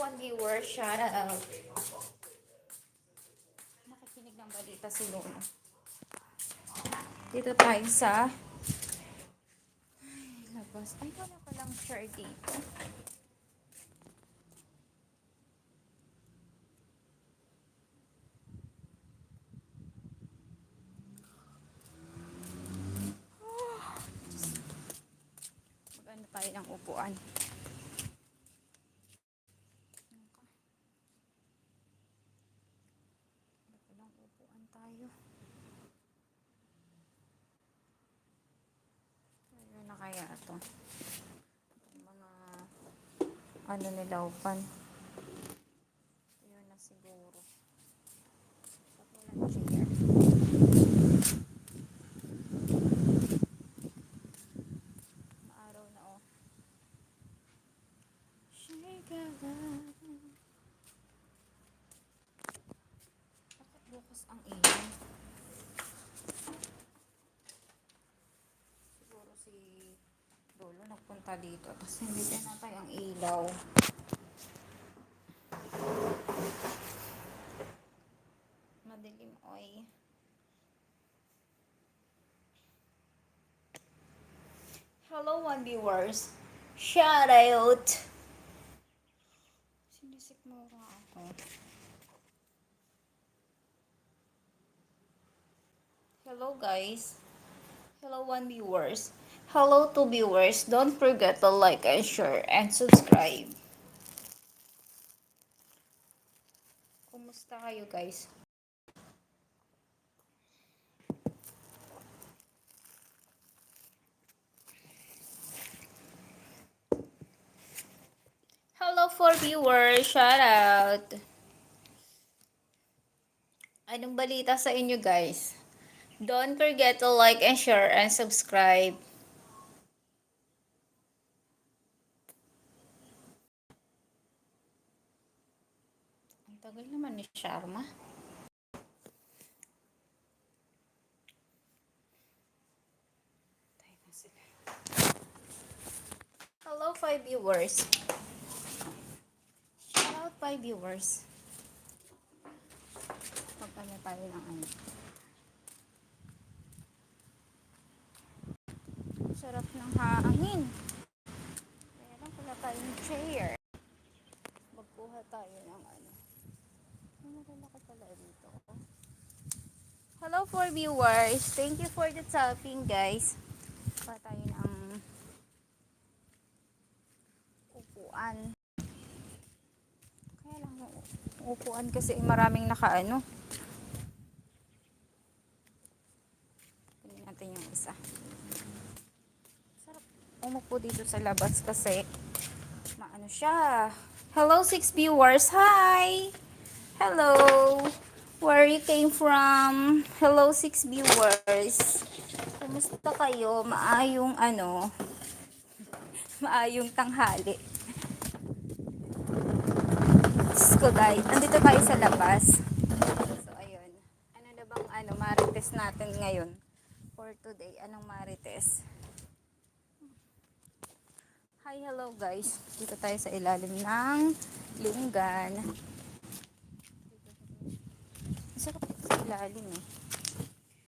one viewer, shout out. Nakikinig ng balita si Luna. Dito tayo sa labas. Ay, wala ko lang share dito. Maganda tayo ng upuan. Walang upuan tayo. Ano na kaya ito? Yung mga ano nilaupan. Yun na siguro. Walang chair. Maaraw na oh. Bakit bukas ang ilaw? Siguro si Lolo nagpunta dito. Tapos hindi pinatay ang ilaw. Madilim oy. Hello one viewers. Shout out. Sinisik mo ako. Hello guys. Hello one viewers. Hello to viewers. Don't forget to like and share and subscribe. Kumusta kayo guys? Hello for viewers. Shout out. Anong balita sa inyo guys? Don't forget to like and share and subscribe. Ang tagal naman ni Sharma. Hello 5 viewers. Shout out 5 viewers. Magkano tayo ng ano. Sarap ng hangin. Kaya lang pala tayong chair. Magkuha tayo ng ano. Malalaki pala dito. Hello 4 viewers. Thank you for the tapping guys. Kuha tayo ng upuan. Kaya lang upuan kasi maraming nakaano. Kunin natin yung isa. Sarap umupo dito sa labas kasi maano siya. Hello 6 viewers. Hi! Hello! Where you came from? Hello 6 viewers. Kumusta kayo? Maayong ano? Maayong tanghali. Ko guys, andito tayo sa labas. So ayun. Ano na bang ano marites natin ngayon for today? Anong marites? Hi, hello guys. Dito tayo sa ilalim ng linggan. Sarap sa ilalim eh.